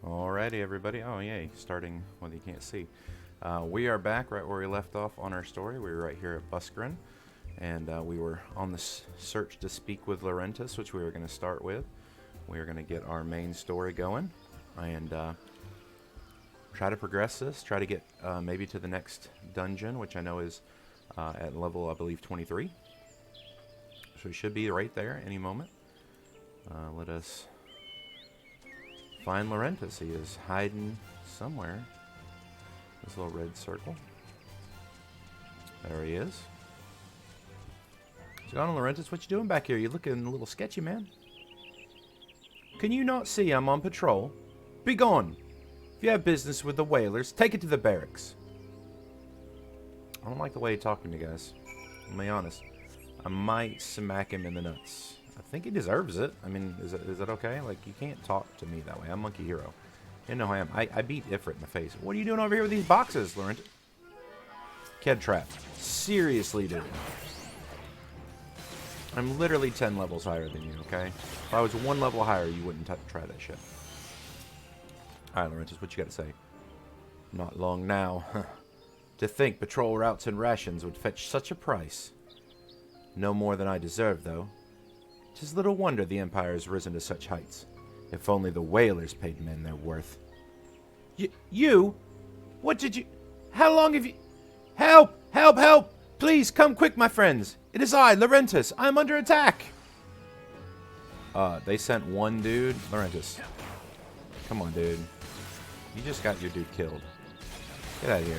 Alrighty, everybody. Oh, yay. Starting what you can't see. We are back right where we left off on our story. We were right here at Buscarin, and we were on this search to speak with Laurentis, which we were going to start with. We are going to get our main story going and try to progress this, try to get maybe to the next dungeon, which I know is at level, I believe, 23. So we should be right there any moment. Let us find Laurentis. He is hiding somewhere. This little red circle. There he is. What's going on, Laurentis? What you doing back here? You looking a little sketchy, man. Can you not see I'm on patrol? Be gone. If you have business with the whalers, take it to the barracks. I don't like the way he talked to me, guys. I'll be honest. I might smack him in the nuts. I think he deserves it. I mean, is that okay? Like, you can't talk to me that way. I'm Monkey Hero. You know who I am. I beat Ifrit in the face. What are you doing over here with these boxes, Laurent? Ked trap. Seriously, dude. I'm literally 10 levels higher than you, okay? If I was 1 level higher, you wouldn't try that shit. Alright, Laurentis, what you got to say? Not long now. To think patrol routes and rations would fetch such a price. No more than I deserve, though. 'Tis little wonder the Empire has risen to such heights. If only the whalers paid men their worth. You? What did you... How long have you... Help! Help! Help! Please, come quick, my friends. It is I, Laurentis. I am under attack. They sent one dude. Laurentis. Come on, dude. You just got your dude killed. Get out of here.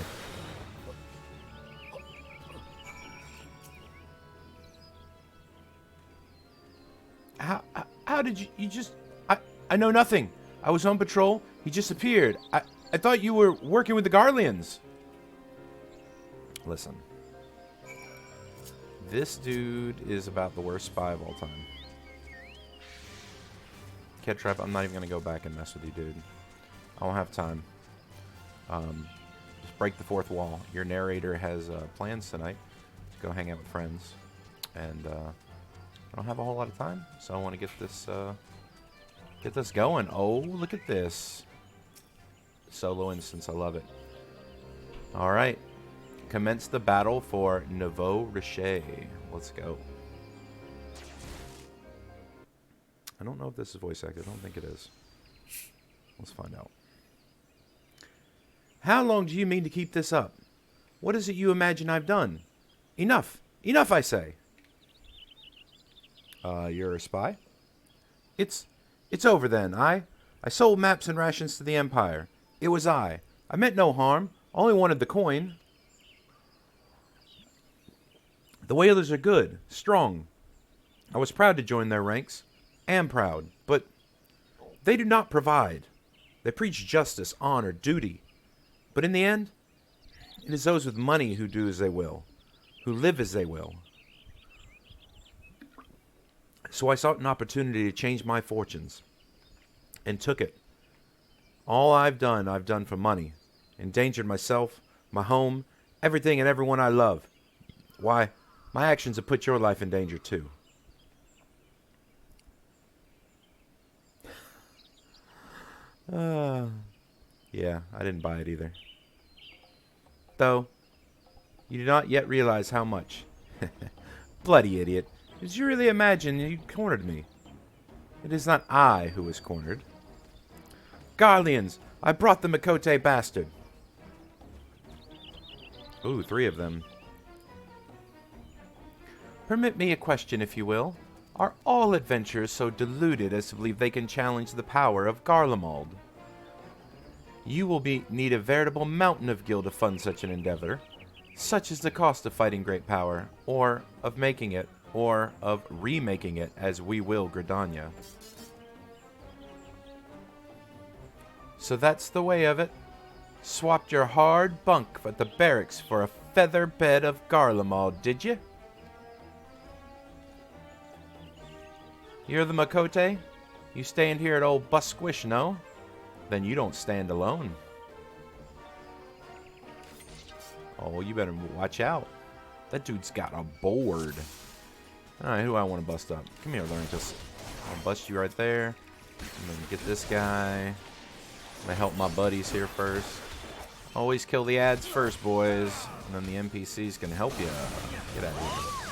How did you just... I know nothing. I was on patrol. He just appeared. I thought you were working with the Garleans. Listen. This dude is about the worst spy of all time. Ked Trap, I'm not even going to go back and mess with you, dude. I don't have time. Just break the fourth wall. Your narrator has plans tonight to go hang out with friends. And I don't have a whole lot of time, so I want to get this going. Oh, look at this. Solo instance, I love it. Alright. Commence the battle for Nouveau Riche. Let's go. I don't know if this is voice acted. I don't think it is. Let's find out. How long do you mean to keep this up? What is it you imagine I've done? Enough. Enough, I say. You're a spy? It's over then. I sold maps and rations to the Empire. It was I. I meant no harm. Only wanted the coin. The whalers are good, strong. I was proud to join their ranks. Am proud, but they do not provide. They preach justice, honor, duty. But in the end, it is those with money who do as they will, who live as they will. So I sought an opportunity to change my fortunes, and took it. All I've done for money. Endangered myself, my home, everything and everyone I love. Why, my actions have put your life in danger too. Yeah, I didn't buy it either. Though, you do not yet realize how much. Bloody idiot. Did you really imagine you cornered me? It is not I who was cornered. Garleans, I brought the Makote bastard. Ooh, 3 of them. Permit me a question, if you will. Are all adventurers so deluded as to believe they can challenge the power of Garlemald? You will need a veritable mountain of gil to fund such an endeavor. Such is the cost of fighting great power, or of making it, or of remaking it, as we will Gridania. So that's the way of it. Swapped your hard bunk at the barracks for a feather bed of Garlemald, did you? You're the Makote? You stand here at old Busquish, no? Then you don't stand alone. Oh, you better watch out. That dude's got a board. Alright, who do I want to bust up? Come here, Laurentis. I'll bust you right there. I'm going to get this guy. I help my buddies here first. Always kill the ads first, boys. And then the NPCs can help you. Get out of here.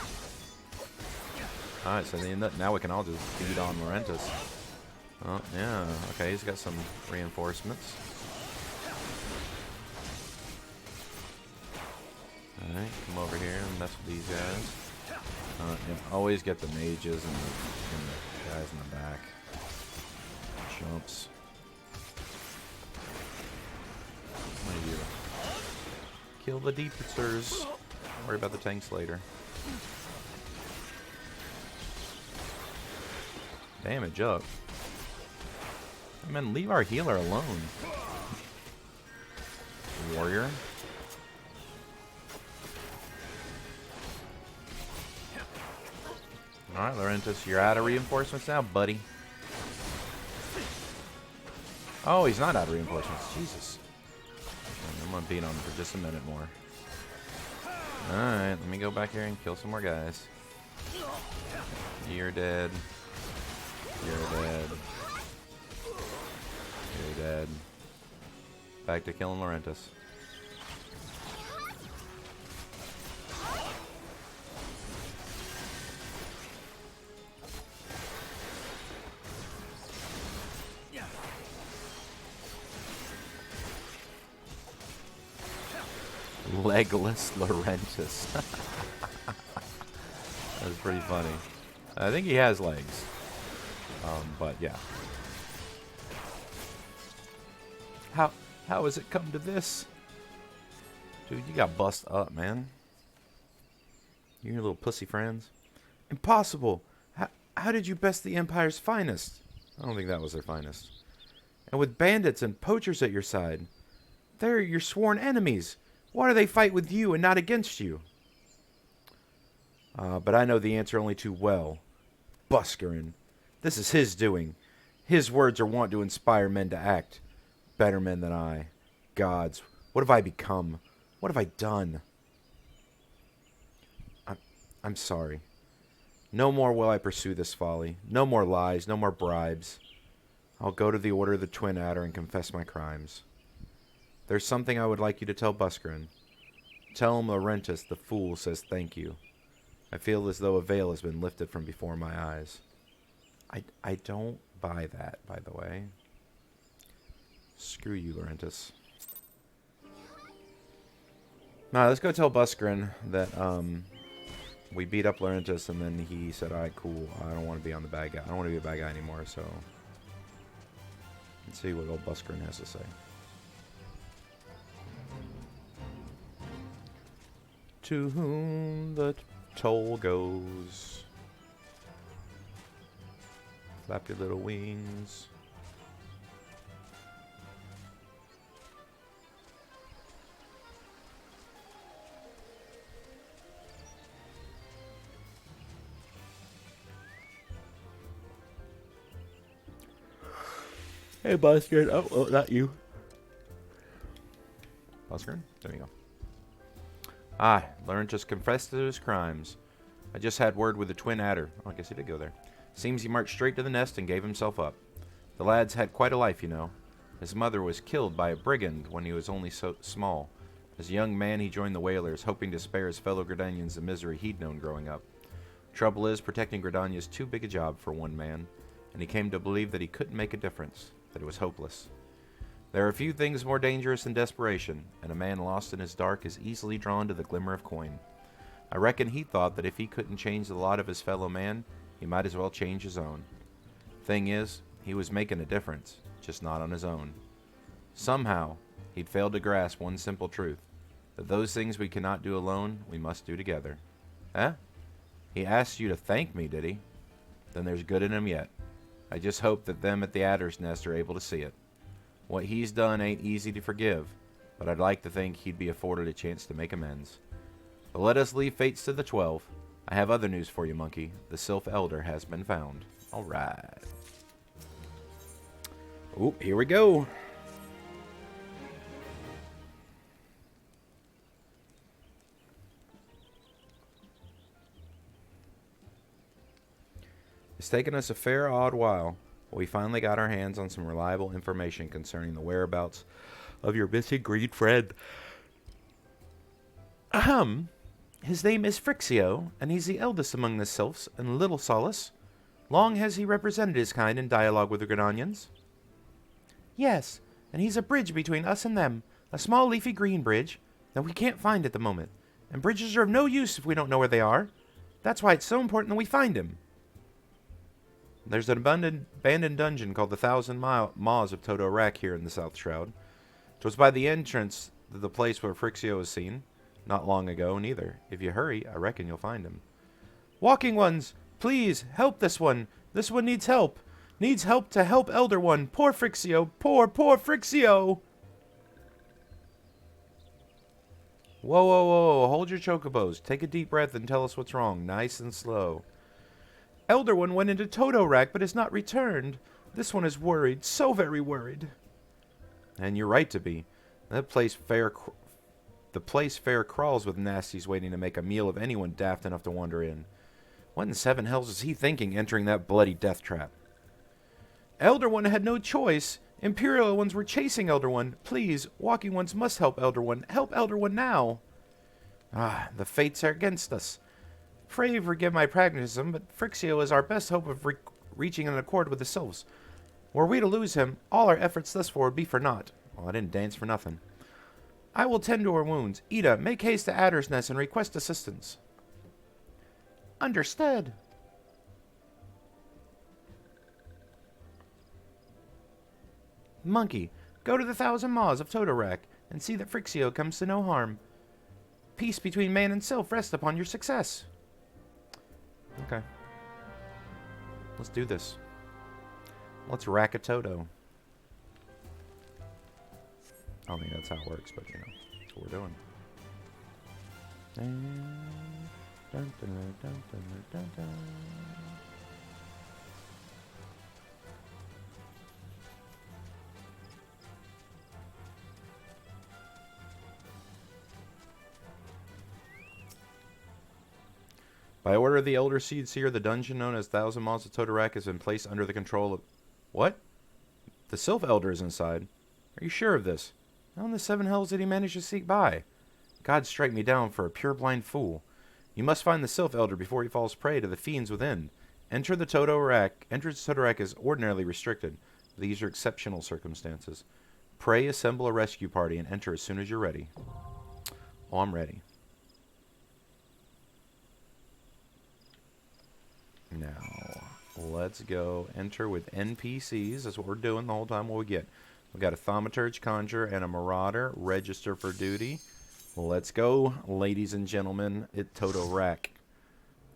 Alright, so now we can all just beat on Laurentis. Oh, yeah. Okay, he's got some reinforcements. Alright, come over here and mess with these guys. Yeah, always get the mages and the guys in the back. Jumps. What do you do? Kill the deepsters. Don't worry about the tanks later. Damage up. Man, leave our healer alone. Warrior. Alright, Laurentis, you're out of reinforcements now, buddy. Oh, he's not out of reinforcements. Jesus. I'm gonna beat on him for just a minute more. Alright, let me go back here and kill some more guys. You're dead. You're dead. You're dead. Back to killing Laurentis. Legless Laurentis. That's pretty funny. I think he has legs. But yeah. How has it come to this? Dude, you got bust up, man. You and your little pussy friends. Impossible. How did you best the Empire's finest? I don't think that was their finest. And with bandits and poachers at your side. They're your sworn enemies. Why do they fight with you and not against you? But I know the answer only too well. Buscarin. This is his doing. His words are wont to inspire men to act. Better men than I. Gods, what have I become? What have I done? I'm sorry. No more will I pursue this folly. No more lies, no more bribes. I'll go to the Order of the Twin Adder and confess my crimes. There's something I would like you to tell Buscarin. Tell him Laurentis, the fool, says thank you. I feel as though a veil has been lifted from before my eyes. I don't buy that, by the way. Screw you, Laurentis. Nah, let's go tell Buscarin that we beat up Laurentis, and then he said, alright, cool, I don't want to be on the bad guy. I don't want to be a bad guy anymore, so... Let's see what old Buscarin has to say. To whom the toll goes. Flap your little wings. Hey, Buscarin. Oh, not you. Buscarin? There you go. Ah, Laurentis confessed to his crimes. I just had word with the Twin Adder. Oh, I guess he did go there. Seems he marched straight to the nest and gave himself up. The lad's had quite a life, you know. His mother was killed by a brigand when he was only so small. As a young man, he joined the Whalers, hoping to spare his fellow Gridanians the misery he'd known growing up. Trouble is, protecting Gridania's too big a job for one man, and he came to believe that he couldn't make a difference, that it was hopeless. There are few things more dangerous than desperation, and a man lost in his dark is easily drawn to the glimmer of coin. I reckon he thought that if he couldn't change the lot of his fellow man, he might as well change his own. Thing is, he was making a difference, just not on his own. Somehow, he'd failed to grasp one simple truth, that those things we cannot do alone, we must do together. Eh? He asked you to thank me, did he? Then there's good in him yet. I just hope that them at the Adder's Nest are able to see it. What he's done ain't easy to forgive, but I'd like to think he'd be afforded a chance to make amends. But let us leave fates to the 12. I have other news for you, monkey. The Sylph Elder has been found. Alright. Oh, here we go. It's taken us a fair odd while. We finally got our hands on some reliable information concerning the whereabouts of your missing green friend. Ahem. His name is Phrixio, and he's the eldest among the sylphs and little Solace. Long has he represented his kind in dialogue with the Grenonians. Yes, and he's a bridge between us and them, a small leafy green bridge that we can't find at the moment, and bridges are of no use if we don't know where they are. That's why it's so important that we find him. There's an abandoned dungeon called the Thousand Maws of Toto Rack here in the South Shroud. It was by the entrance to the place where Phrixio was seen. Not long ago, neither. If you hurry, I reckon you'll find him. Walking ones, please, help this one. This one needs help. Needs help to help Elder One. Poor Phrixio. Poor Phrixio. Whoa, whoa, whoa. Hold your chocobos. Take a deep breath and tell us what's wrong. Nice and slow. Elder One went into Toto Rack, but has not returned. This one is worried. So very worried. And you're right to be. The place fair crawls with nasties waiting to make a meal of anyone daft enough to wander in. What in seven hells was he thinking entering that bloody death trap? Elder One had no choice. Imperial ones were chasing Elder One. Please, walking ones must help Elder One. Help Elder One now. Ah, the fates are against us. Pray forgive my pragmatism, but Phrixio is our best hope of reaching an accord with the sylphs. Were we to lose him, all our efforts thus far would be for naught. Well, I didn't dance for nothing. I will tend to her wounds. Ida, make haste to Adder's Nest and request assistance. Understood. Monkey, go to the Thousand Maws of Toto Rack and see that Phrixio comes to no harm. Peace between man and sylph rests upon your success. Okay. Let's do this. Let's rack a Toto. I don't think that's how it works, but you know, that's what we're doing. Dun, dun, dun, dun, dun, dun, dun. By order of the Elder Seed Seer, the dungeon known as Thousand Maws of Toto Rack has been placed under the control of... What? The Sylph Elder is inside. Are you sure of this? How in the seven hells did he manage to sneak by? God strike me down for a pure-blind fool. You must find the Sylph Elder before he falls prey to the fiends within. Entrance to Toto Rack is ordinarily restricted. These are exceptional circumstances. Pray assemble a rescue party and enter as soon as you're ready. Oh, I'm ready. Now, let's go enter with NPCs. That's what we're doing the whole time. What we get? We got a Thaumaturge Conjurer and a Marauder. Register for duty. Let's go, ladies and gentlemen, at Toto Rack.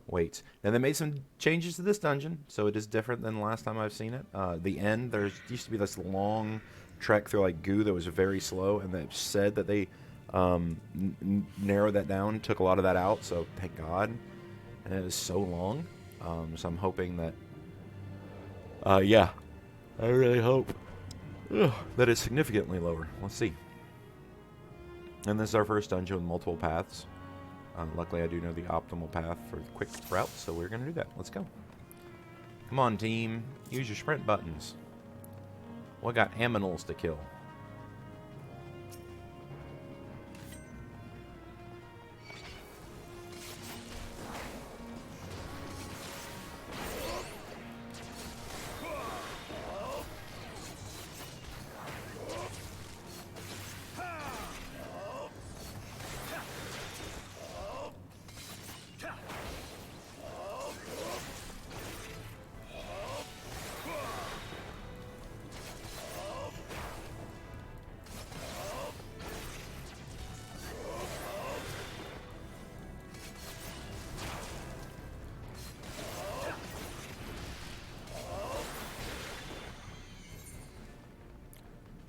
Wait. Now, they made some changes to this dungeon, so it is different than the last time I've seen it. The end, there used to be this long trek through like goo that was very slow, and they said that they narrowed that down, took a lot of that out, so thank God. And it is so long. So I'm hoping that, yeah, I really hope that it's significantly lower. Let's see. And this is our first dungeon with multiple paths. Luckily, I do know the optimal path for quick routes, so we're going to do that. Let's go. Come on, team. Use your sprint buttons. We got aminals to kill.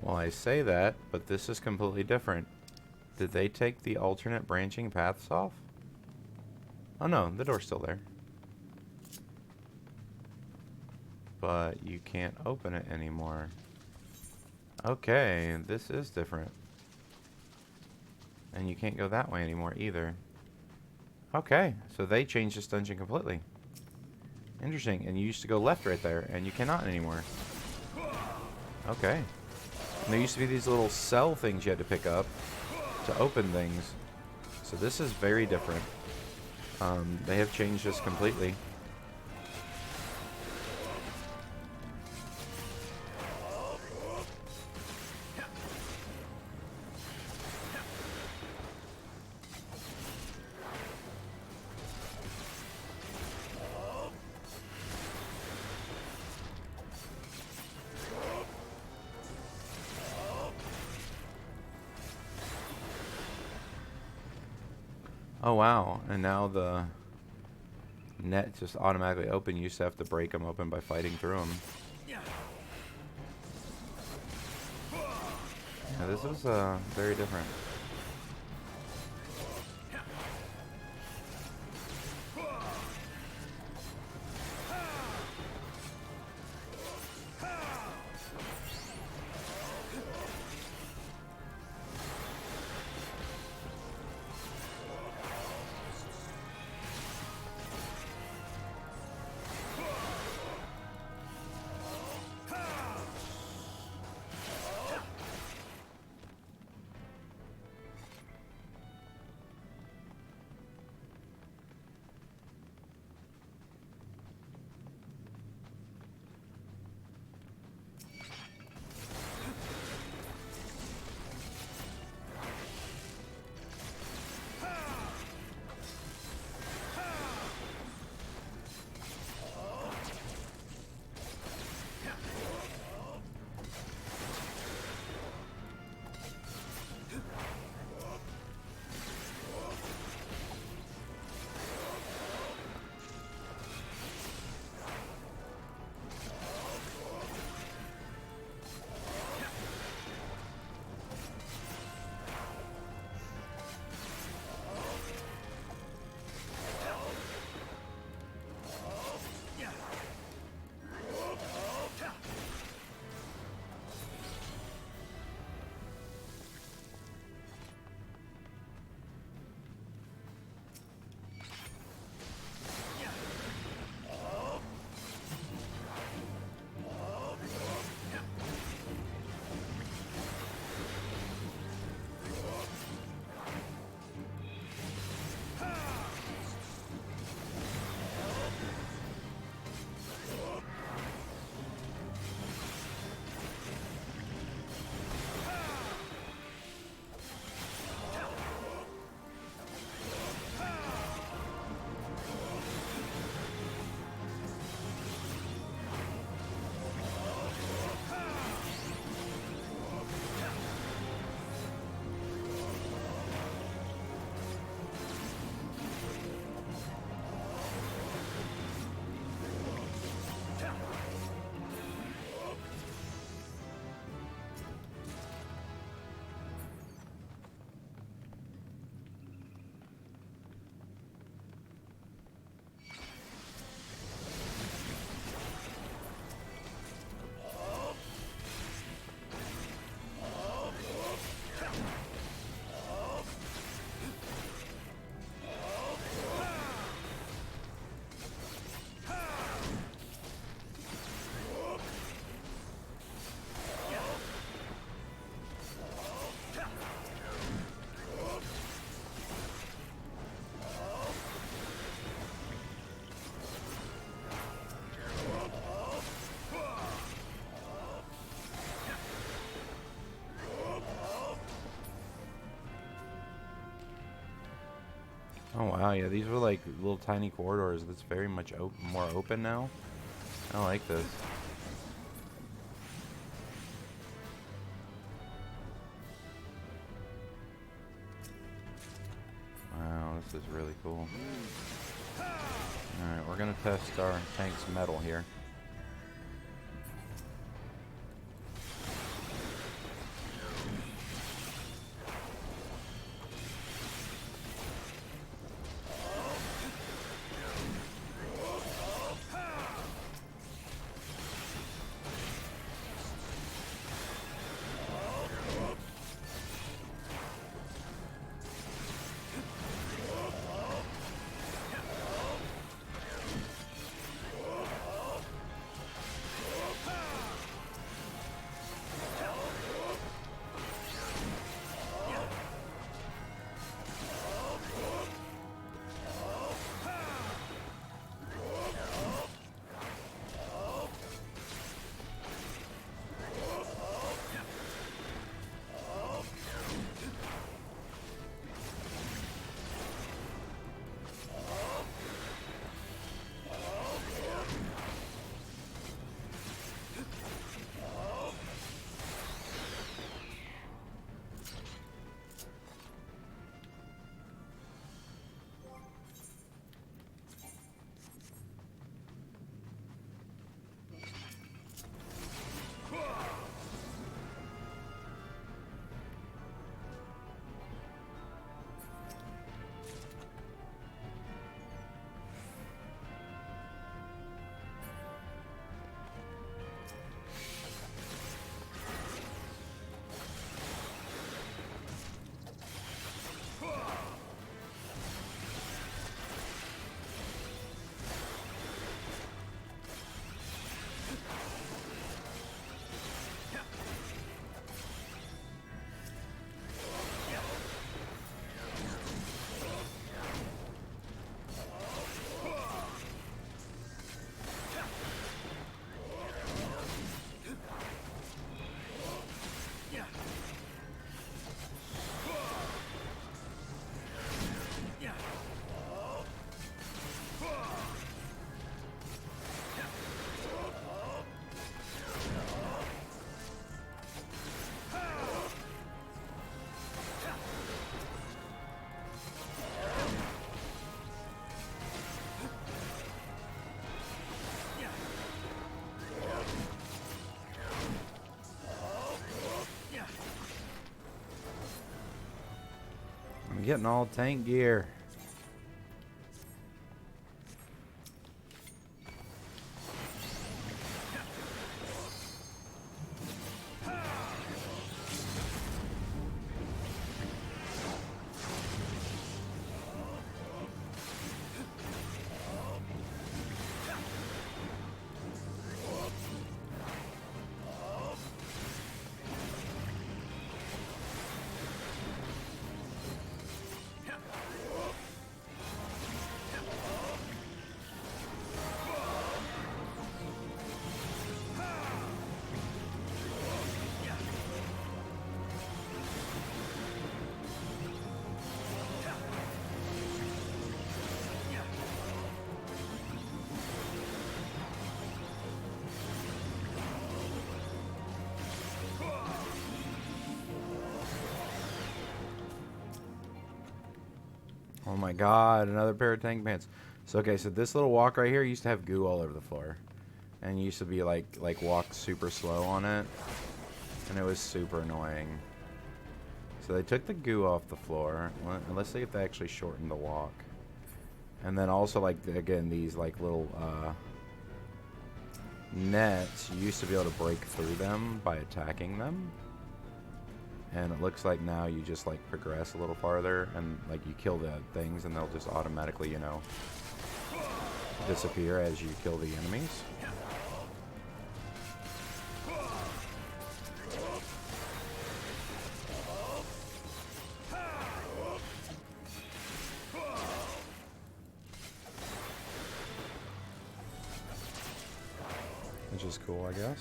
Well, I say that, but this is completely different. Did they take the alternate branching paths off? Oh no, the door's still there. But you can't open it anymore. Okay, this is different. And you can't go that way anymore either. Okay, so they changed this dungeon completely. Interesting. And you used to go left right there, and you cannot anymore. Okay. And there used to be these little cell things you had to pick up to open things. So this is very different. They have changed this completely. Oh wow, and now the net just automatically open. You used to have to break them open by fighting through them. Yeah, this is very different. Oh wow, yeah, these were like little tiny corridors. That's very much more open now. I like this. Wow, this is really cool. Alright, we're gonna test our tank's metal here. getting all tank gear. Oh my god, another pair of tank pants. So okay, so this little walk right here used to have goo all over the floor. And you used to be like walk super slow on it. And it was super annoying. So they took the goo off the floor. Let's see if they actually shortened the walk. And then also like again these like little nets, you used to be able to break through them by attacking them. And it looks like now you just like progress a little farther and like you kill the things and they'll just automatically, you know, disappear as you kill the enemies. Which is cool, I guess.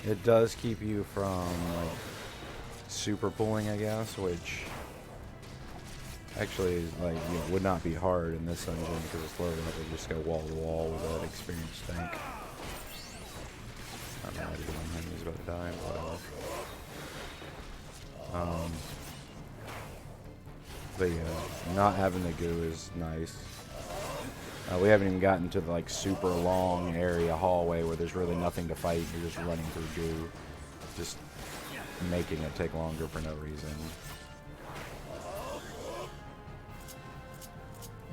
It does keep you from like super pulling, I guess, which actually is like, you know, would not be hard in this dungeon because it's low level. Just go wall to wall with that experienced tank. I don't know, he's about to die, whatever. But yeah, not having the goo is nice. We haven't even gotten to the like super long area hallway where there's really nothing to fight. You're just running through goo, just making it take longer for no reason.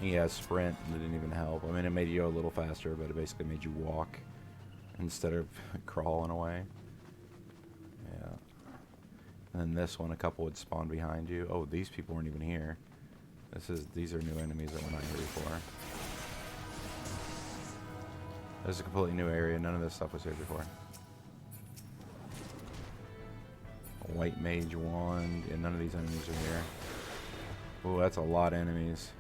Yeah, sprint didn't even help. I mean, it made you go a little faster, but it basically made you walk instead of crawling away. Yeah. And this one, a couple would spawn behind you. Oh, these people weren't even here. These are new enemies that were not here before. This is a completely new area. None of this stuff was here before. A white mage wand. Yeah, none of these enemies are here. Oh, that's a lot of enemies.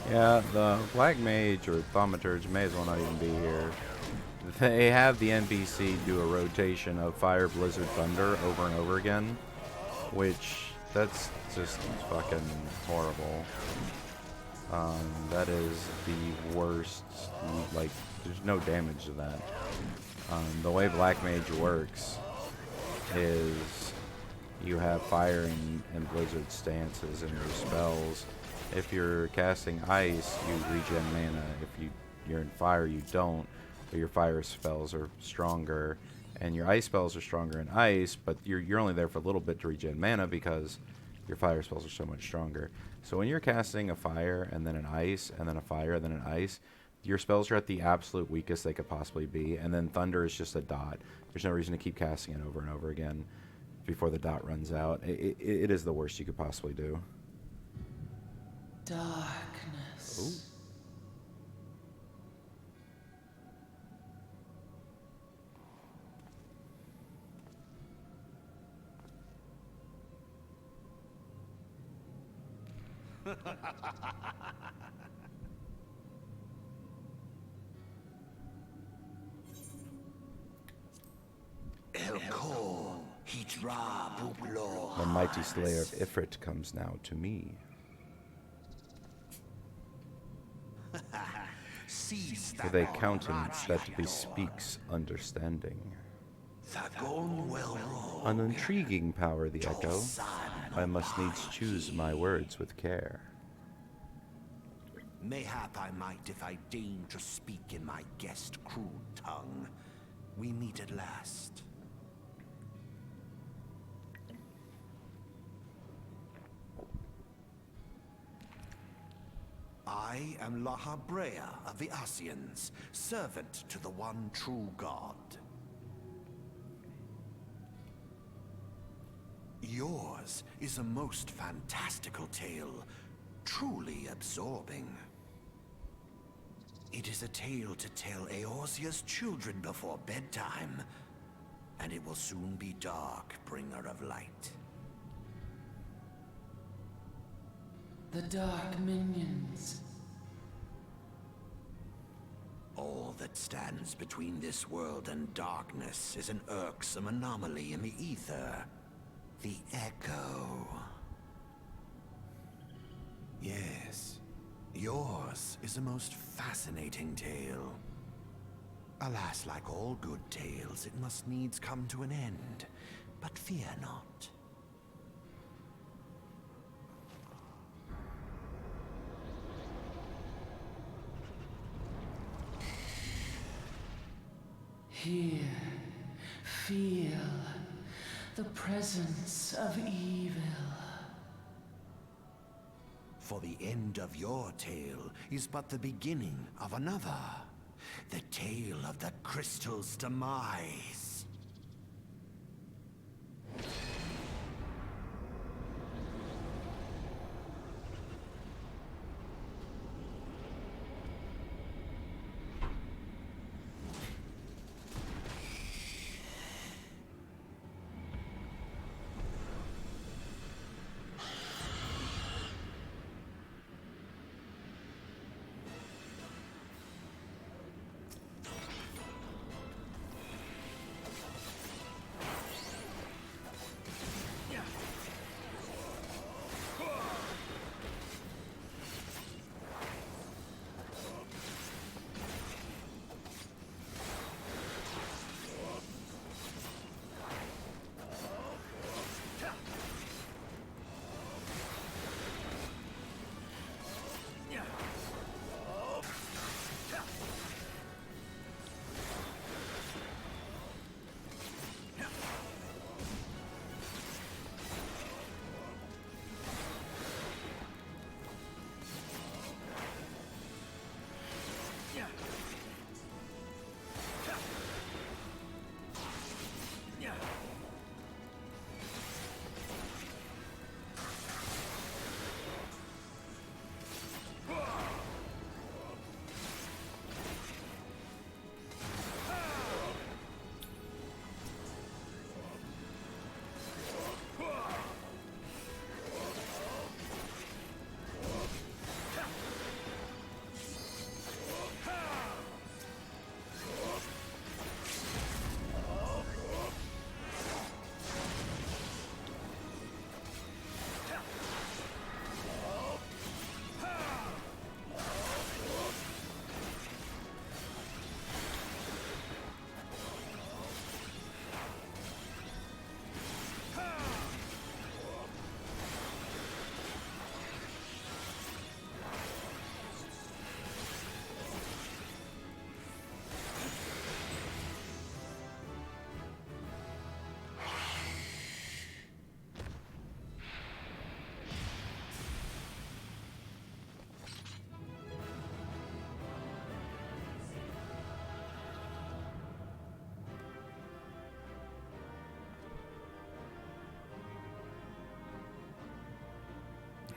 Yeah, the Black Mage or Thaumaturge may as well not even be here. They have the NPC do a rotation of Fire, Blizzard, Thunder over and over again, which that's just fucking horrible. That is the worst. Like, there's no damage to that. The way Black Mage works is you have Fire and Blizzard stances in your spells. If you're casting ice, you regen mana. If you're in fire, you don't. But your fire spells are stronger, And your ice spells are stronger in ice, but you're only there for a little bit to regen mana because your fire spells are so much stronger. So when you're casting a fire and then an ice and then a fire and then an ice, your spells are at the absolute weakest they could possibly be. And then thunder is just a dot. There's no reason to keep casting it over and over again before the dot runs out. It is the worst you could possibly do. Darkness. Ooh. The mighty slayer of Ifrit comes now to me. With a countenance that bespeaks understanding. An intriguing power, the echo. I must needs choose my words with care. Mayhap I might if I deign to speak in my guest crude tongue. We meet at last. I am Lahabrea of the Ascians, servant to the one true God. Yours is a most fantastical tale, truly absorbing. It is a tale to tell Eorzea's children before bedtime, and it will soon be dark, bringer of light. The dark minions. All that stands between this world and darkness is an irksome anomaly in the ether. The Echo. Yes, yours is a most fascinating tale. Alas, like all good tales, it must needs come to an end. But fear not. Here, feel the presence of evil. For the end of your tale is but the beginning of another. The tale of the crystal's demise.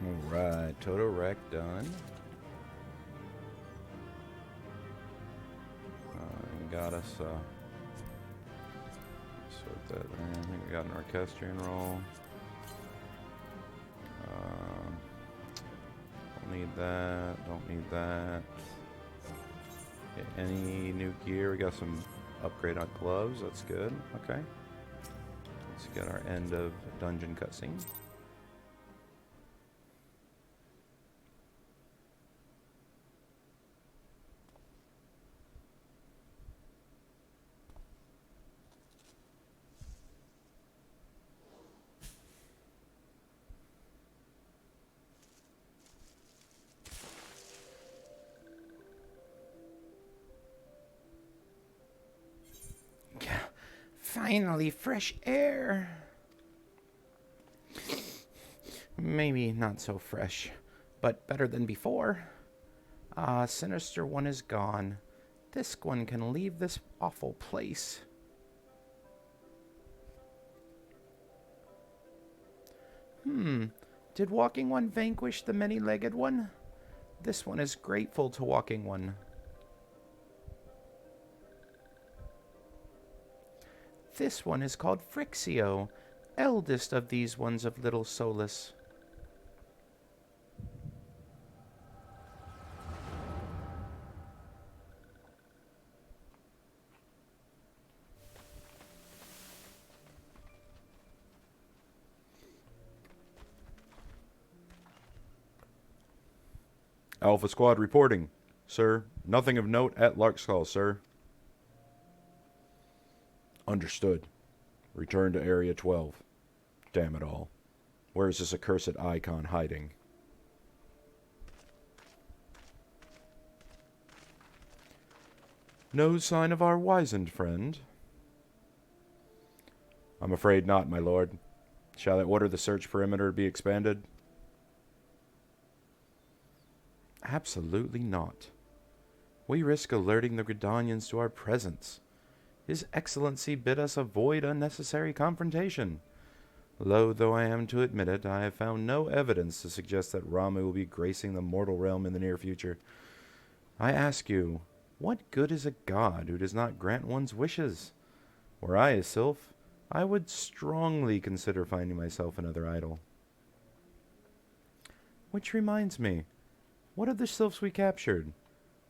Alright, Toto wreck done. And got us, sort that there. I think we got an orchestrion roll. Don't need that, don't need that. Okay, any new gear? We got some upgrade on gloves, that's good. Okay. Let's get our end of dungeon cutscene. Finally, fresh air. Maybe not so fresh, but better than before. Ah, Sinister One is gone. This one can leave this awful place. Did Walking One vanquish the many-legged one? This one is grateful to Walking One. This one is called Frixio, eldest of these ones of little solace. Alpha Squad reporting. Sir, nothing of note at Larkskull, sir. Understood. Return to Area 12. Damn it all. Where is this accursed icon hiding? No sign of our wizened friend? I'm afraid not, my lord. Shall I order the search perimeter to be expanded? Absolutely not. We risk alerting the Gridanians to our presence. His Excellency bid us avoid unnecessary confrontation. Loath though I am to admit it, I have found no evidence to suggest that Ramu will be gracing the mortal realm in the near future. I ask you, what good is a god who does not grant one's wishes? Were I a sylph, I would strongly consider finding myself another idol. Which reminds me, what of the sylphs we captured?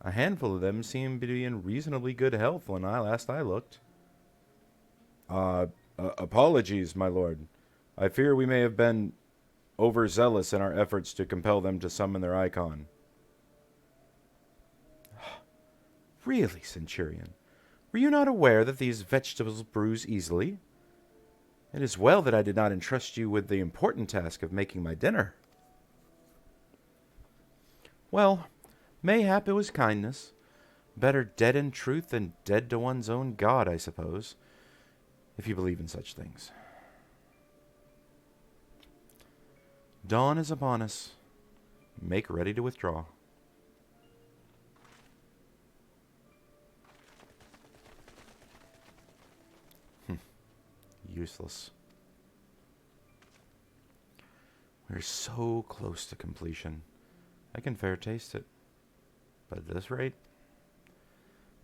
A handful of them seemed to be in reasonably good health when last I looked. Apologies, my lord. I fear we may have been overzealous in our efforts to compel them to summon their icon. Really, Centurion? Were you not aware that these vegetables bruise easily? It is well that I did not entrust you with the important task of making my dinner. Well, mayhap it was kindness. Better dead in truth than dead to one's own god, I suppose, if you believe in such things. Dawn is upon us. Make ready to withdraw. Useless. We're so close to completion. I can fair taste it. But at this rate?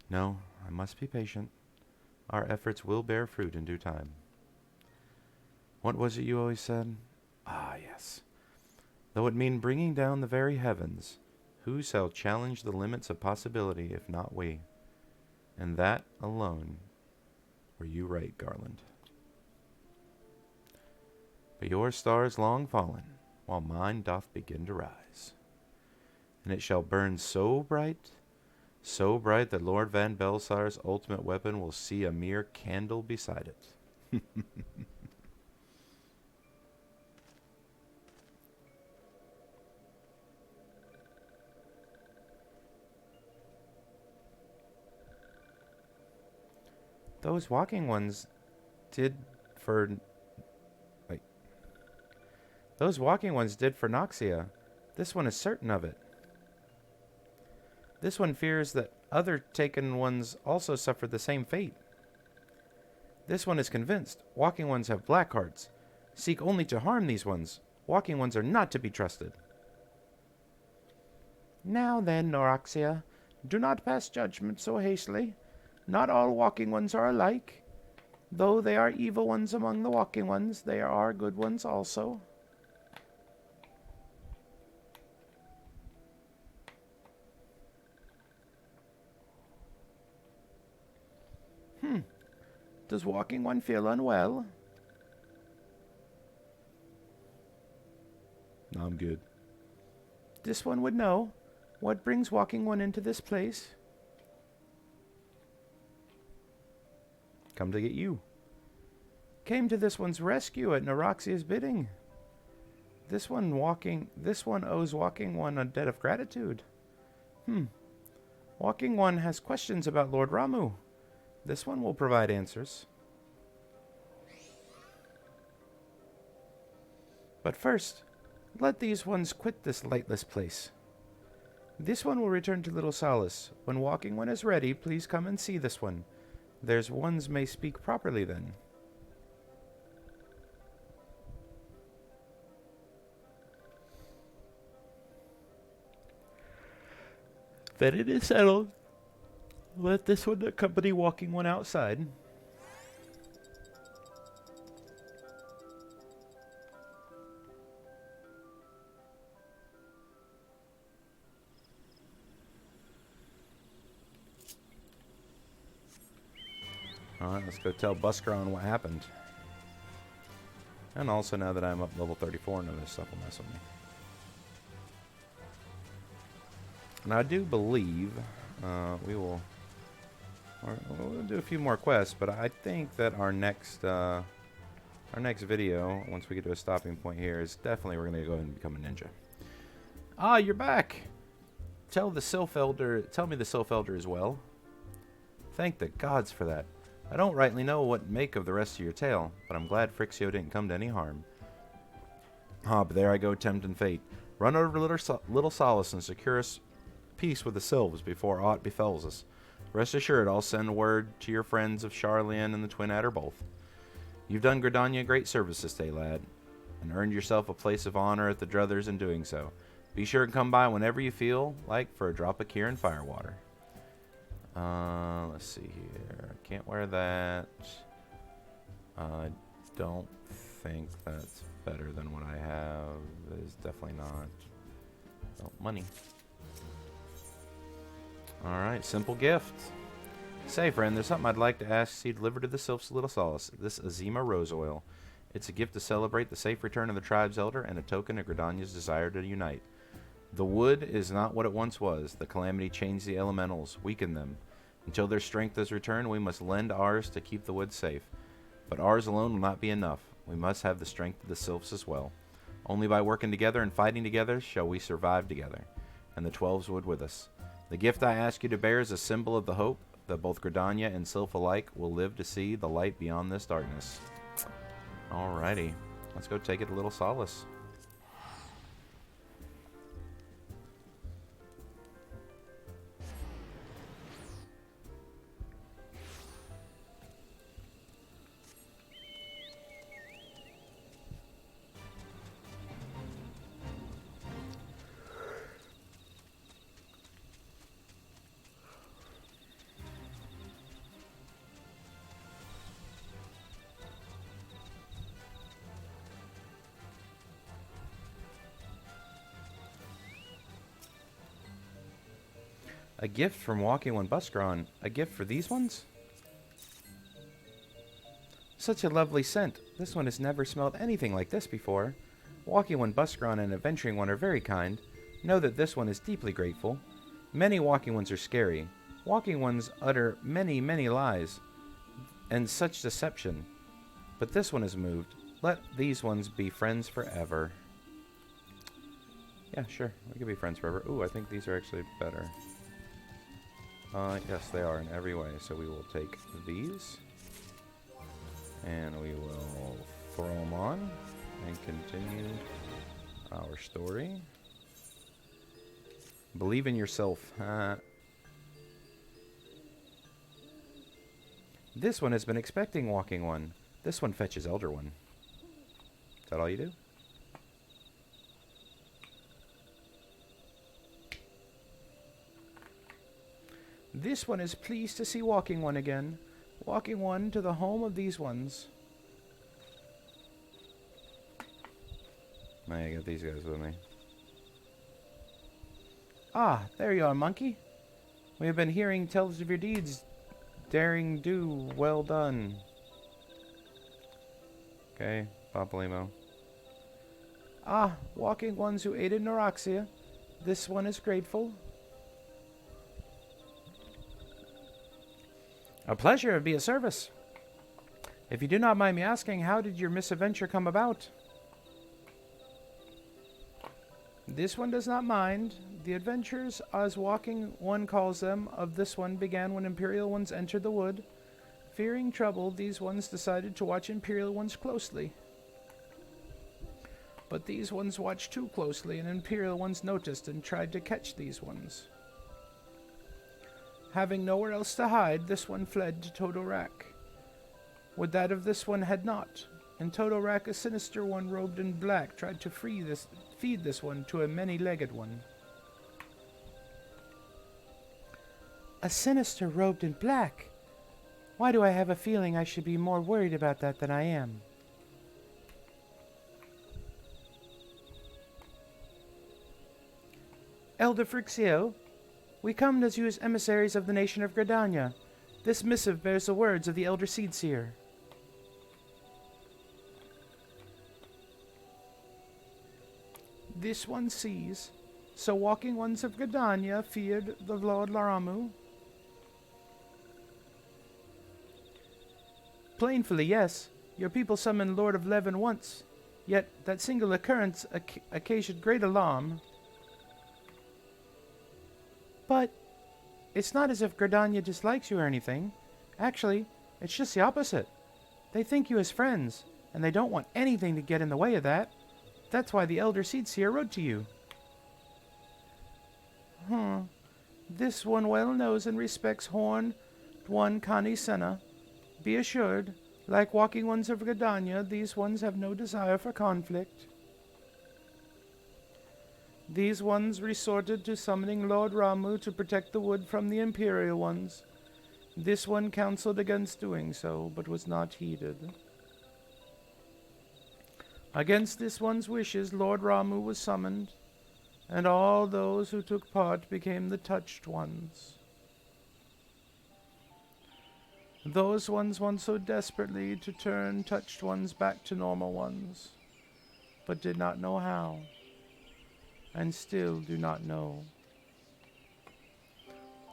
No, I must be patient. Our efforts will bear fruit in due time. What was it you always said? Ah, yes. Though it mean bringing down the very heavens, who shall challenge the limits of possibility if not we? And that alone were you right, Garland. But your star is long fallen, while mine doth begin to rise. And it shall burn so bright that Lord Van Belsar's ultimate weapon will see a mere candle beside it. Those walking ones did for... Wait. Those walking ones did for Noxia. This one is certain of it. This one fears that other taken ones also suffered the same fate. This one is convinced walking ones have black hearts, seek only to harm these ones, Walking ones are not to be trusted. Now then, Noraxia, do not pass judgment so hastily. Not all walking ones are alike. Though they are evil ones among the walking ones, there are good ones also. Does walking one feel unwell? No, I'm good. This one would know. What brings walking one into this place? Come to get you. Came to this one's rescue at Noraxia's bidding. This one owes walking one a debt of gratitude. Walking one has questions about Lord Ramu. This one will provide answers. But first, let these ones quit this lightless place. This one will return to Little Solace. When walking one is ready, please come and see this one. There's ones may speak properly then. Then it is settled. Let this one accompany walking one outside. Alright, let's go tell Buskron what happened. And also, now that I'm up level 34, none of this stuff will mess with me. And I do believe we'll do a few more quests, but I think that our next video, once we get to a stopping point here, is definitely we're going to go ahead and become a ninja. Ah, you're back! Tell me the Sylph Elder is well. Thank the gods for that. I don't rightly know what to make of the rest of your tale, but I'm glad Phrixio didn't come to any harm. Ah, but there I go tempting fate. Run over to Little Solace and secure us peace with the sylphs before aught befalls us. Rest assured, I'll send word to your friends of Charlian and the Twin Adder both. You've done Gridania great service this day, lad, and earned yourself a place of honor at the Druthers in doing so. Be sure and come by whenever you feel like for a drop of Kirin Firewater. Let's see here. Can't wear that. I don't think that's better than what I have. It's definitely not. Oh, money. Alright, simple gift. Say, friend, there's something I'd like to ask to see delivered to the Sylph's Little Solace. This Azima rose oil. It's a gift to celebrate the safe return of the tribe's elder and a token of Gridania's desire to unite. The wood is not what it once was. The calamity changed the elementals, weakened them. Until their strength is returned, we must lend ours to keep the wood safe. But ours alone will not be enough. We must have the strength of the sylphs as well. Only by working together and fighting together shall we survive together, and the 12s would with us. The gift I ask you to bear is a symbol of the hope that both Gridania and Sylph alike will live to see the light beyond this darkness. Alrighty, let's go take it to Little Solace. A gift from Walking One Buskron. A gift for these ones? Such a lovely scent. This one has never smelled anything like this before. Walking One Buskron and Adventuring One are very kind. Know that this one is deeply grateful. Many Walking Ones are scary. Walking Ones utter many, many lies. And such deception. But this one is moved. Let these ones be friends forever. Yeah, sure. We can be friends forever. Ooh, I think these are actually better. Yes, they are in every way. So we will take these. And we will throw them on. And continue our story. Believe in yourself. This one has been expecting Walking One. This one fetches Elder One. Is that all you do? This one is pleased to see Walking One again. Walking One to the home of these ones. I got these guys with me. Ah, there you are, monkey. We have been hearing tales of your deeds. Daring do, well done. Okay, Papalymo. Ah, Walking Ones who aided Neroxia. This one is grateful. A pleasure to be of service. If you do not mind me asking, how did your misadventure come about? This one does not mind. The adventures, as Walking One calls them, of this one began when Imperial Ones entered the wood. Fearing trouble, these ones decided to watch Imperial Ones closely. But these ones watched too closely, and Imperial Ones noticed and tried to catch these ones. Having nowhere else to hide, this one fled to Toto. Would that of this one had not. And Toto, a sinister one robed in black, tried to feed this one to a many-legged one. A sinister robed in black? Why do I have a feeling I should be more worried about that than I am? Elder Frixio, we come as you as emissaries of the nation of Gridania. This missive bears the words of the Elder Seedseer. This one sees. So Walking Ones of Gridania feared the Lord Laramu? Plainly, yes. Your people summoned Lord of Levin once. Yet that single occurrence occasioned great alarm. But it's not as if Gridania dislikes you or anything. Actually, it's just the opposite. They think you as friends, and they don't want anything to get in the way of that. That's why the Elder Seedseer wrote to you. This one well knows and respects Horn One Kani Senna. Be assured, like Walking Ones of Gridania, these ones have no desire for conflict. These ones resorted to summoning Lord Ramu to protect the wood from the Imperial Ones. This one counseled against doing so, but was not heeded. Against this one's wishes, Lord Ramu was summoned, and all those who took part became the Touched Ones. Those ones want so desperately to turn Touched Ones back to normal ones, but did not know how, and still do not know.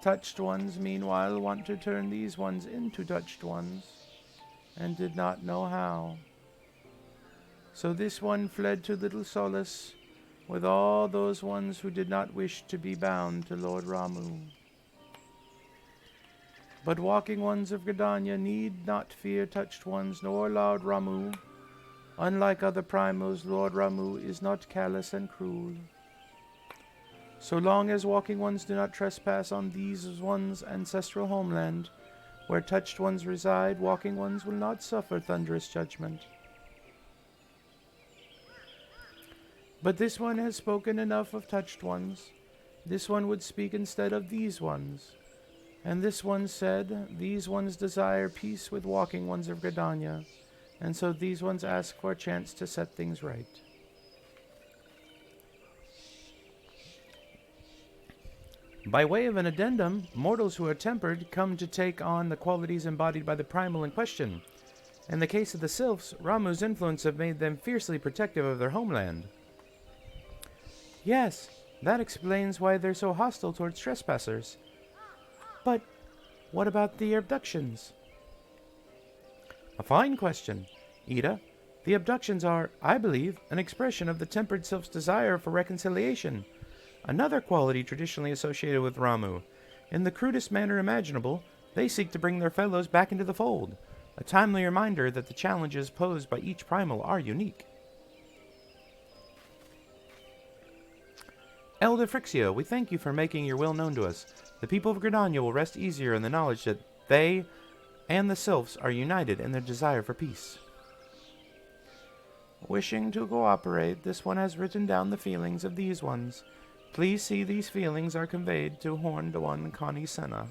Touched Ones, meanwhile, want to turn these ones into Touched Ones, and did not know how. So this one fled to Little Solace with all those ones who did not wish to be bound to Lord Ramu. But Walking Ones of Gridania need not fear Touched Ones nor Lord Ramu. Unlike other primals, Lord Ramu is not callous and cruel. So long as Walking Ones do not trespass on these ones' ancestral homeland, where Touched Ones reside, Walking Ones will not suffer thunderous judgment. But this one has spoken enough of Touched Ones. This one would speak instead of these ones. And this one said, these ones desire peace with Walking Ones of Gridania, and so these ones ask for a chance to set things right. By way of an addendum, mortals who are tempered come to take on the qualities embodied by the primal in question. In the case of the sylphs, Ramu's influence have made them fiercely protective of their homeland. Yes, that explains why they're so hostile towards trespassers. But what about the abductions? A fine question, Ida. The abductions are, I believe, an expression of the tempered sylph's desire for reconciliation, another quality traditionally associated with Ramu. In the crudest manner imaginable, they seek to bring their fellows back into the fold, a timely reminder that the challenges posed by each primal are unique. Elder Frixio, we thank you for making your will known to us. The people of Gridania will rest easier in the knowledge that they and the sylphs are united in their desire for peace. Wishing to cooperate, this one has written down the feelings of these ones. Please see these feelings are conveyed to Horned One Connie Senna.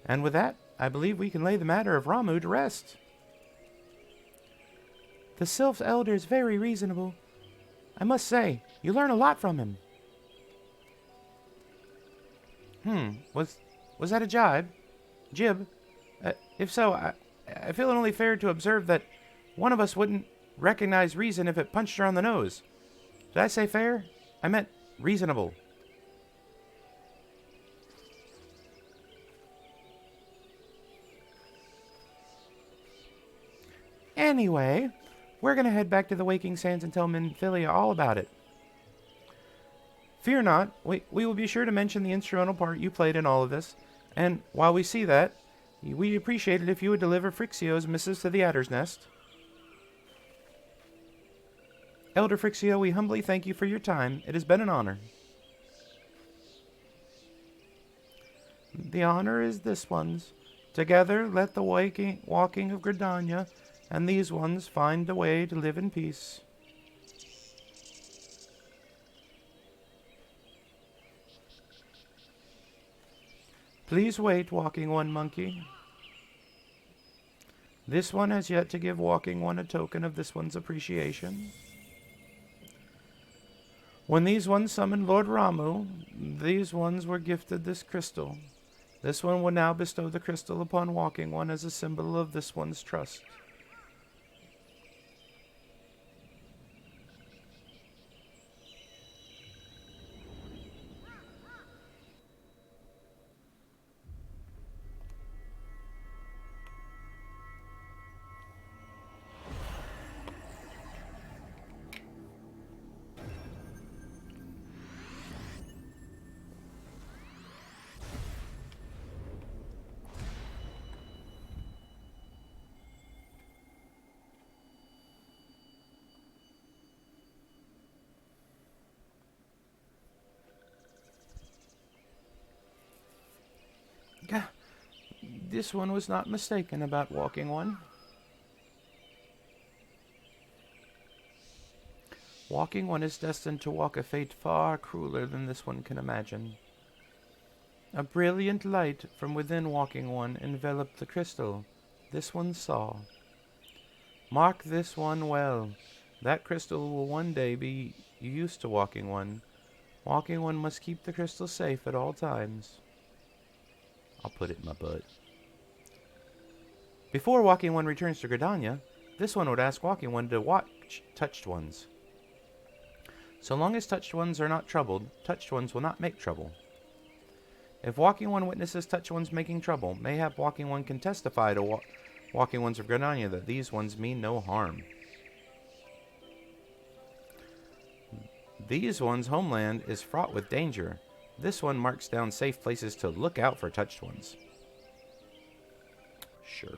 And with that, I believe we can lay the matter of Ramu to rest. The sylph's elder is very reasonable. I must say, you learn a lot from him. Was that a jibe? Jib? If so, I feel it only fair to observe that one of us wouldn't recognize reason if it punched her on the nose. Did I say fair? I meant reasonable. Anyway, we're going to head back to the Waking Sands and tell Minfilia all about it. Fear not, we will be sure to mention the instrumental part you played in all of this, and while we see that, we'd appreciate it if you would deliver Frixio's missives to the Adder's Nest. Elder Frixio, we humbly thank you for your time. It has been an honor. The honor is this one's. Together let the walking of Gridania and these ones find a way to live in peace. Please wait, Walking One Monkey. This one has yet to give Walking One a token of this one's appreciation. When these ones summoned Lord Ramu, these ones were gifted this crystal. This one will now bestow the crystal upon Walking One as a symbol of this one's trust. This one was not mistaken about Walking One. Walking One is destined to walk a fate far crueler than this one can imagine. A brilliant light from within Walking One enveloped the crystal. This one saw. Mark this one well. That crystal will one day be used to Walking One. Walking One must keep the crystal safe at all times. I'll put it in my butt. Before Walking One returns to Gridania, this one would ask Walking One to watch touched ones. So long as touched ones are not troubled, touched ones will not make trouble. If Walking One witnesses touched ones making trouble, mayhap Walking One can testify to Walking Ones of Gridania that these ones mean no harm. These ones' homeland is fraught with danger. This one marks down safe places to look out for touched ones. Sure.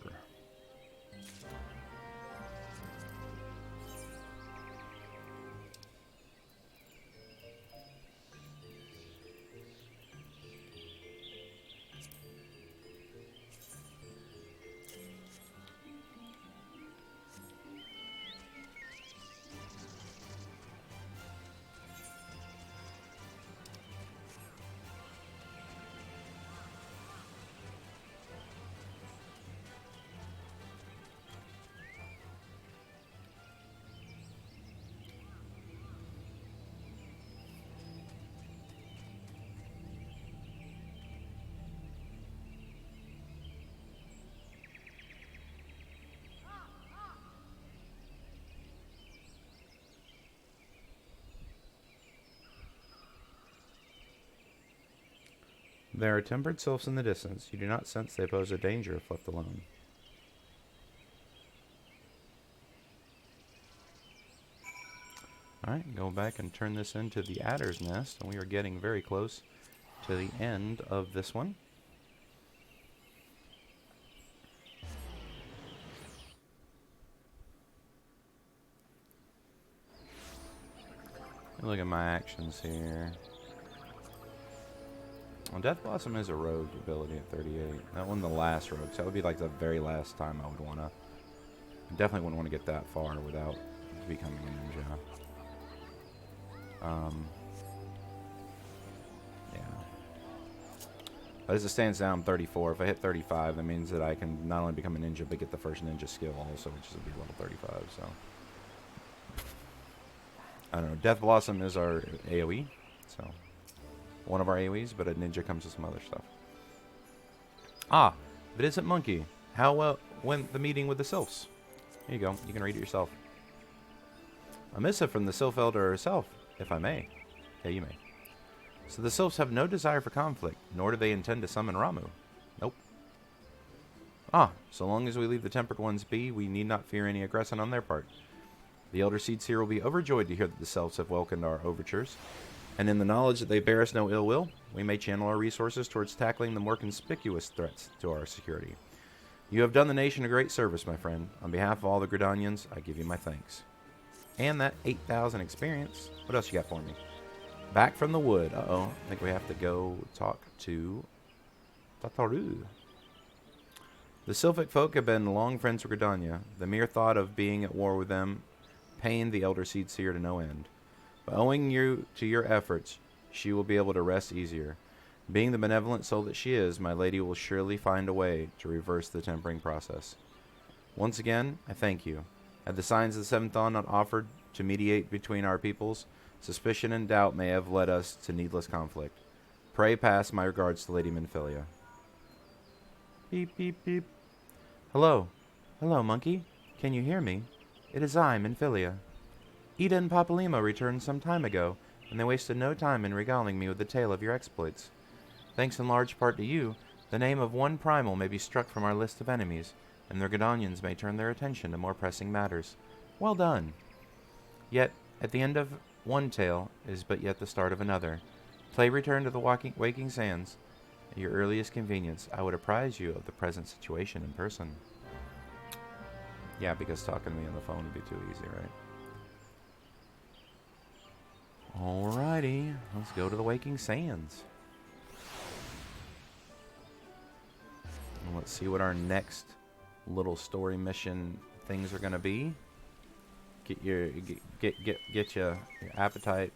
There are tempered sylphs in the distance. You do not sense they pose a danger if left alone. Alright, go back and turn this into the Adder's Nest, and we are getting very close to the end of this one. Look at my actions here. Well, Death Blossom is a rogue ability at 38. That one, the last rogue. So that would be like the very last time I would want to. Definitely wouldn't want to get that far without becoming a ninja. Yeah. But as it stands now, I'm 34. If I hit 35, that means that I can not only become a ninja, but get the first ninja skill also, which is be level 35, so. I don't know. Death Blossom is our AoE, so. One of our AoEs, but a ninja comes with some other stuff. Ah, if it isn't Monkey, how went the meeting with the sylphs? Here you go. You can read it yourself. A missive from the sylph elder herself, if I may. Yeah, you may. So the sylphs have no desire for conflict, nor do they intend to summon Ramu. Nope. Ah, so long as we leave the tempered ones be, we need not fear any aggression on their part. The elder seeds here will be overjoyed to hear that the sylphs have welcomed our overtures, and in the knowledge that they bear us no ill will, we may channel our resources towards tackling the more conspicuous threats to our security. You have done the nation a great service, my friend. On behalf of all the Gridanians, I give you my thanks. And that 8,000 experience. What else you got for me? Back from the wood. Uh-oh. I think we have to go talk to Toto. The Sylphic folk have been long friends with Gridania. The mere thought of being at war with them pained the Elder Seed Seer to no end. But owing to your efforts, she will be able to rest easier. Being the benevolent soul that she is, my lady will surely find a way to reverse the tempering process. Once again, I thank you. Had the signs of the Seventh Dawn not offered to mediate between our peoples, suspicion and doubt may have led us to needless conflict. Pray pass my regards to Lady Minfilia. Beep, beep, beep. Hello. Hello, Monkey. Can you hear me? It is I, Minfilia. Ida and Papalima returned some time ago, and they wasted no time in regaling me with the tale of your exploits. Thanks in large part to you, the name of one primal may be struck from our list of enemies, and their Gridanians may turn their attention to more pressing matters. Well done. Yet, at the end of one tale is but yet the start of another. Play return to the waking sands. At your earliest convenience, I would apprise you of the present situation in person. Yeah, because talking to me on the phone would be too easy, right? Alrighty, let's go to the waking sands. And let's see what our next little story mission things are gonna be. Get your appetite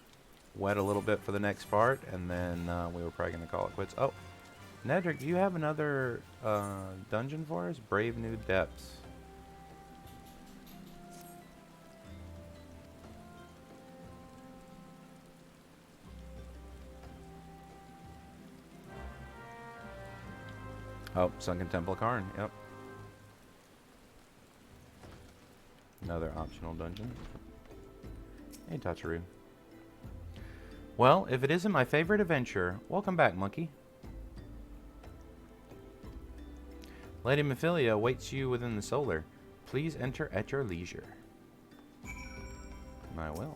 wet a little bit for the next part, and then we were probably gonna call it quits. Oh, Nedrick, do you have another dungeon for us? Brave New Depths. Oh, Sunken Temple of Karn, yep. Another optional dungeon. Hey, Tacharu. Well, if it isn't my favorite adventure, welcome back, Monkey. Lady Minfilia awaits you within the solar. Please enter at your leisure. I will.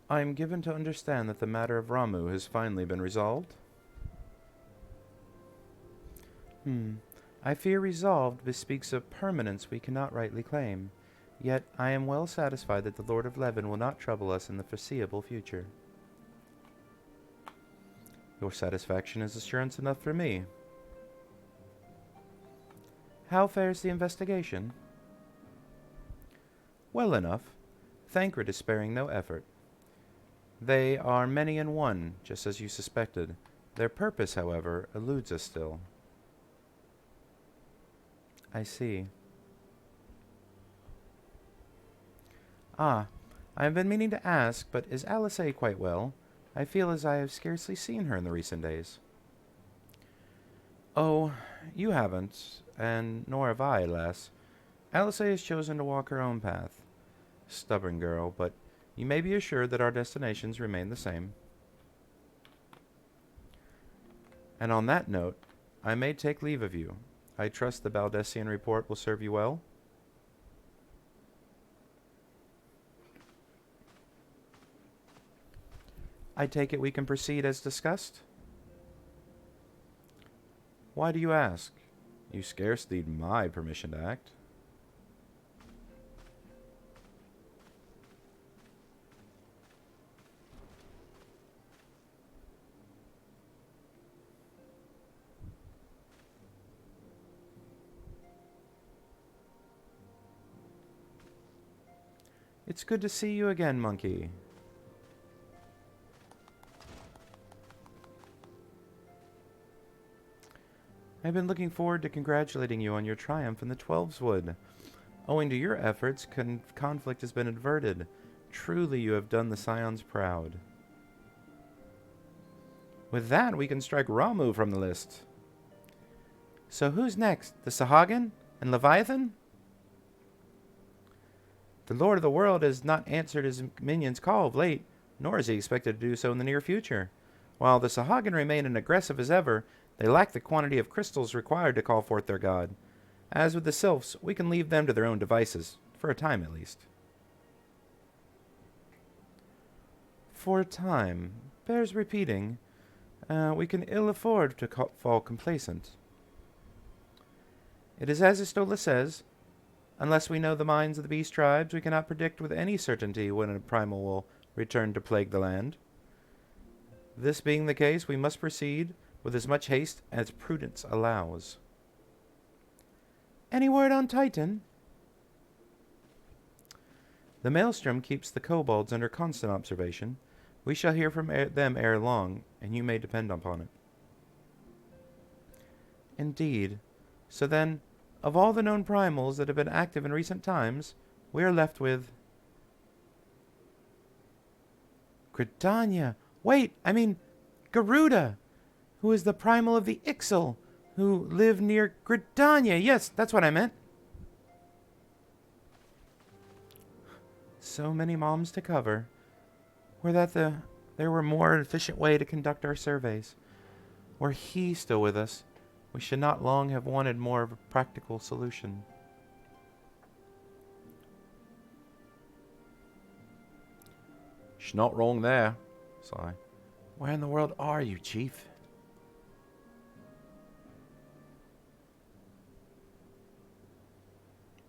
I am given to understand that the matter of Ramu has finally been resolved. I fear resolved bespeaks of permanence we cannot rightly claim. Yet I am well satisfied that the Lord of Levin will not trouble us in the foreseeable future. Your satisfaction is assurance enough for me. How fares the investigation? Well enough. Thancred is sparing no effort. They are many in one, just as you suspected. Their purpose, however, eludes us still. I see. Ah, I have been meaning to ask, but is Alice quite well? I feel as I have scarcely seen her in the recent days. Oh, you haven't, and nor have I, lass. Alice has chosen to walk her own path. Stubborn girl, but you may be assured that our destinations remain the same. And on that note, I may take leave of you. I trust the Baldessian report will serve you well. I take it we can proceed as discussed? Why do you ask? You scarce need my permission to act. It's good to see you again, monkey. I've been looking forward to congratulating you on your triumph in the Twelveswood. Owing to your efforts, conflict has been averted. Truly, you have done the Scions proud. With that, we can strike Ramu from the list. So who's next? The Sahagin and Leviathan? The Lord of the World has not answered his minions' call of late, nor is he expected to do so in the near future. While the Sahagin remain as aggressive as ever, they lack the quantity of crystals required to call forth their god. As with the sylphs, we can leave them to their own devices, for a time at least. For a time. Bears repeating. We can ill afford to fall complacent. It is as Istola says, unless we know the minds of the beast tribes, we cannot predict with any certainty when a primal will return to plague the land. This being the case, we must proceed with as much haste as prudence allows. Any word on Titan? The Maelstrom keeps the kobolds under constant observation. We shall hear from them ere long, and you may depend upon it. Indeed. So then, of all the known primals that have been active in recent times, we are left with... Gridania! Wait, I mean, Garuda, who is the primal of the Ixal, who live near Gridania. Yes, that's what I meant. So many moms to cover. Were that there were more efficient way to conduct our surveys. Were he still with us, we should not long have wanted more of a practical solution. She's not wrong there. Sigh. Where in the world are you, Chief?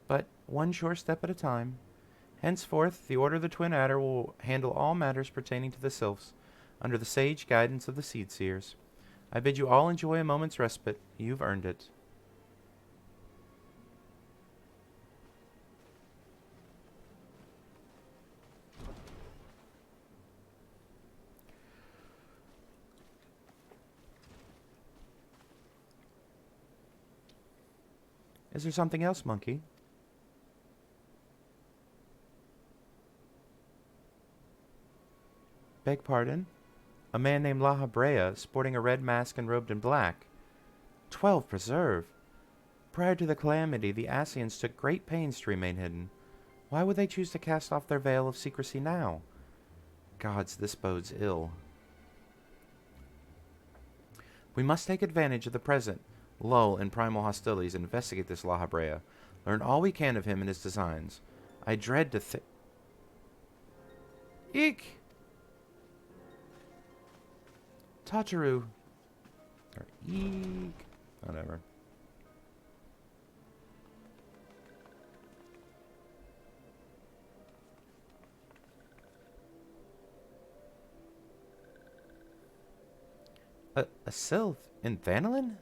But one sure step at a time. Henceforth, the Order of the Twin Adder will handle all matters pertaining to the sylphs, under the sage guidance of the Seed Seers. I bid you all enjoy a moment's respite. You've earned it. Is there something else, monkey? Beg pardon? A man named La Habrea, sporting a red mask and robed in black. 12 preserve! Prior to the calamity, the Ascians took great pains to remain hidden. Why would they choose to cast off their veil of secrecy now? Gods, this bodes ill. We must take advantage of the present lull in primal hostilities and investigate this La Habrea. Learn all we can of him and his designs. I dread to Eek! Tataru. Or eek. Whatever. A sylph in Vanillin?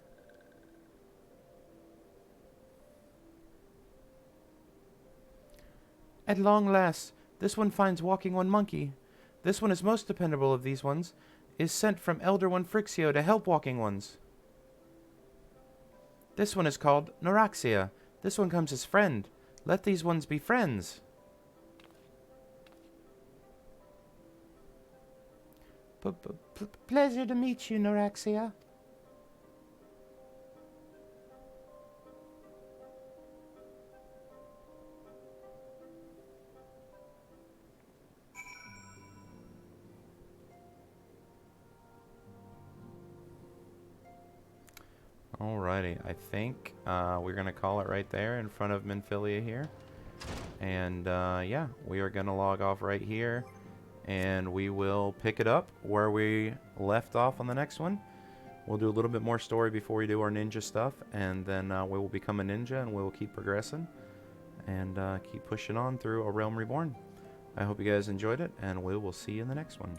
At long last, this one finds walking one monkey. This one is most dependable of these ones, is sent from Elder One Frixio to help walking ones. This one is called Noraxia. This one comes as friend. Let these ones be friends. Pleasure to meet you, Noraxia. Alrighty, I think we're going to call it right there in front of Minfilia here. And yeah, we are going to log off right here. And we will pick it up where we left off on the next one. We'll do a little bit more story before we do our ninja stuff. And then we will become a ninja and we will keep progressing. And keep pushing on through A Realm Reborn. I hope you guys enjoyed it. And we will see you in the next one.